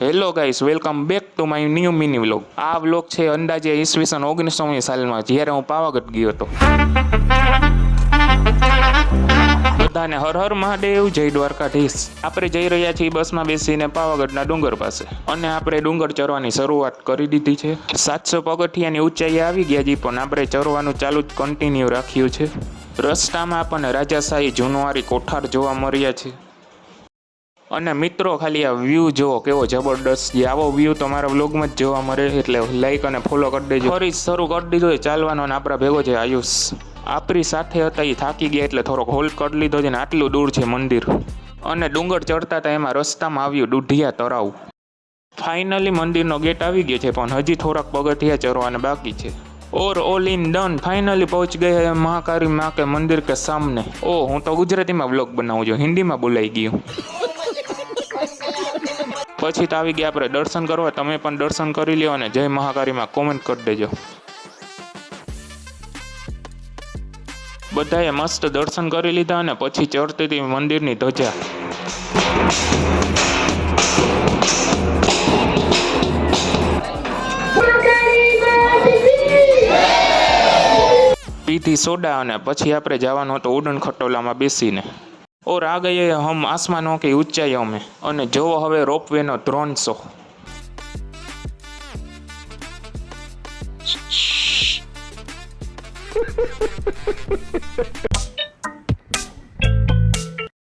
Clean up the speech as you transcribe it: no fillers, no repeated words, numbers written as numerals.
Hello guys, welcome back to my new mini vlog. આ vlog છે અંદાજે ઈસવીસન 1900મી સાલમાં, જ્યારે હું પાવાગઢ ગયો હતો। બધાને હર હર મહાદેવ, જય દ્વારકાધીશ। આપણે જઈ રહ્યા છીએ બસમાં બેસીને પાવાગઢના ડુંગર પાસે, અને આપણે ડુંગર ચરવાની શરૂઆત કરી દીધી છે। 700 પગથિયાની ઊંચાઈએ આવી ગયા છીએ, પણ આપણે ચરવાનું ચાલુ જ કન્ટિન્યુ રાખ્યું છે। રસ્તામાં આપણને રાજાશાહી જૂનવારી કોઠાર જોવા મળ્યા છે। અને મિત્રો, ખાલી આ વ્યૂ જુઓ કેવો જબરદસ્ત છે। આવો વ્યૂ તો મારા વ્લોગમાં જ જોવા મળે, એટલે લાઈક અને ફોલો કરી દેજો। ફરી શરૂ કરી દીધો ચાલવાનો, અને આપણા ભેગો છે આયુષ। આપણી સાથે હતા એ થાકી ગયા એટલે થોડોક હોલ્ડ કરી લીધો છે, ને આટલું દૂર છે મંદિર। અને ડુંગર ચડતા હતા એમાં રસ્તામાં આવ્યું દુધિયા તળાવ। ફાઇનલી મંદિરનો ગેટ આવી ગયો છે, પણ હજી થોડાક પગથિયા ચરવાના બાકી છે। और ऑल इन डन, फाइनली पहुंच गए हैं महाकाली माँ के मंदिर के सामने। ओ, હું તો ગુજરાતીમાં વ્લોગ બનાવું છું, હિન્દીમાં બોલાઈ ગયું। પછી તો આવી ગયા આપણે દર્શન કરવા। તમે પણ દર્શન કરી લ્યો અને જય મહાકાળીમાં કોમેન્ટ કરી દેજો। બધાએ મસ્ત દર્શન કરી લીધા, અને પછી ચડતી હતી મંદિરની ધજા। પીધી સોડા, અને પછી આપણે જવાનું હતું ઉડન ખટોલામાં બેસીને। और आ गए हम आसमानों की ऊंचाइयों में, અને જોવો હવે રોપવે નો ડ્રોન શો।